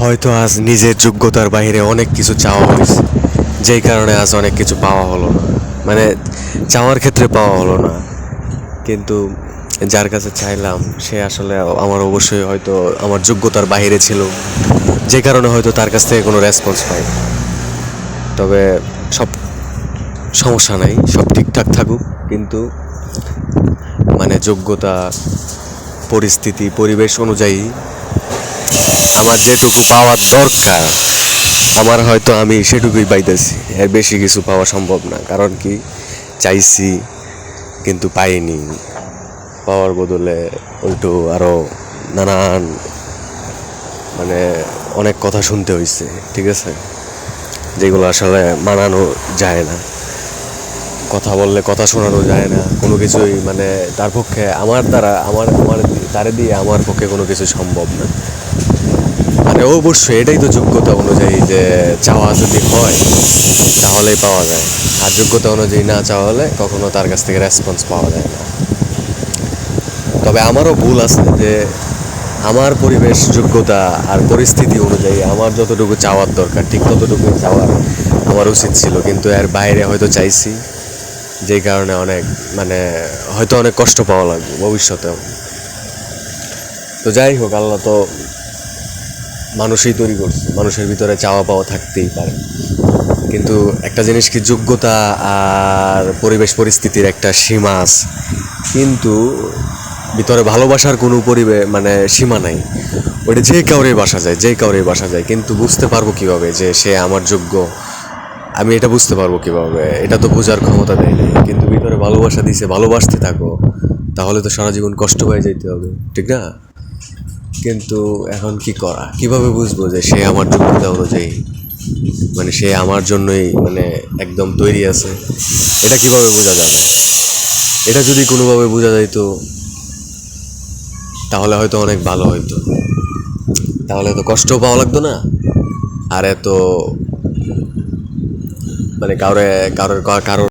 হয়তো আজ নিজের যোগ্যতার বাইরে অনেক কিছু চাওয়া হয়েছে, যেই কারণে আজ অনেক কিছু পাওয়া হলো না। মানে চাওয়ার ক্ষেত্রে পাওয়া হলো না, কিন্তু যার কাছে চাইলাম সে আসলে আমার অবশ্যই হয়তো আমার যোগ্যতার বাইরে ছিল, যে কারণে হয়তো তার কাছ থেকে কোনো রেসপন্স পাই। তবে সব সমস্যা নাই, সব ঠিকঠাক থাকুক, কিন্তু মানে যোগ্যতা, পরিস্থিতি, পরিবেশ অনুযায়ী আমার যেটুকু পাওয়ার দরকার আমার হয়তো আমি সেটুকুই পাইতেছি, এর বেশি কিছু পাওয়া সম্ভব না। কারণ কি, চাইছি কিন্তু পাইনি, পাওয়ার বদলে উল্টো আরও নানান মানে অনেক কথা শুনতে হয়েছে, ঠিক আছে, যেগুলো আসলে মানানো যায় না। কথা বললে কথা শোনানো যায় না, কোনো কিছুই মানে তার পক্ষে আমার দ্বারা আমার আমার তারে দিয়ে আমার পক্ষে কোনো কিছু সম্ভব না। মানে অবশ্যই এটাই তো যোগ্যতা অনুযায়ী, যে চাওয়া যদি হয় তাহলেই পাওয়া যায়, আর যোগ্যতা অনুযায়ী না চাওয়া হলে কখনো তার কাছ থেকে রেসপন্স পাওয়া যায় না। তবে আমারও ভুল আছে যে আমার পরিবেশ, যোগ্যতা আর পরিস্থিতি অনুযায়ী আমার যতটুকু চাওয়ার দরকার ঠিক ততটুকু চাওয়ার আমার উচিত ছিল, কিন্তু এর বাইরে হয়তো চাইছি, যেই কারণে অনেক মানে হয়তো অনেক কষ্ট পাওয়া লাগবে ভবিষ্যতেও। তো যাই হোক, আল্লাহ তো মানুষই তৈরি করছে, মানুষের ভিতরে চাওয়া পাওয়া থাকতেই পারে, কিন্তু একটা জিনিস কি, যোগ্যতা আর পরিবেশ পরিস্থিতির একটা সীমা আছে, কিন্তু ভিতরে ভালোবাসার কোনো মানে সীমা নাই। ওটা যে কাউরে বাসা যায়, যে কাউরে বাসা যায়, কিন্তু বুঝতে পারবো কিভাবে যে সে আমার যোগ্য, আমি এটা বুঝতে পারবো কিভাবে, এটা তো বোঝার ক্ষমতা দেয় নাই। কিন্তু ভিতরে ভালোবাসা দিছে, ভালোবাসতে থাকো, তাহলে তো সারা জীবন কষ্ট পাই যাইতে হবে, ঠিক না? কিন্তু এখন কি করা, কিভাবে বুঝবো যে সে আমার যোগ্যতা অনুযায়ী, মানে সে আমার জন্যই মানে একদম তৈরি আছে, এটা কিভাবে বোঝা যাবে? এটা যদি কোনোভাবে বোঝা যাইতো তাহলে হয়তো অনেক ভালো হইতো, তাহলে তো কষ্টও পাওয়া লাগতো না, আর এত মানে কারোর কারোর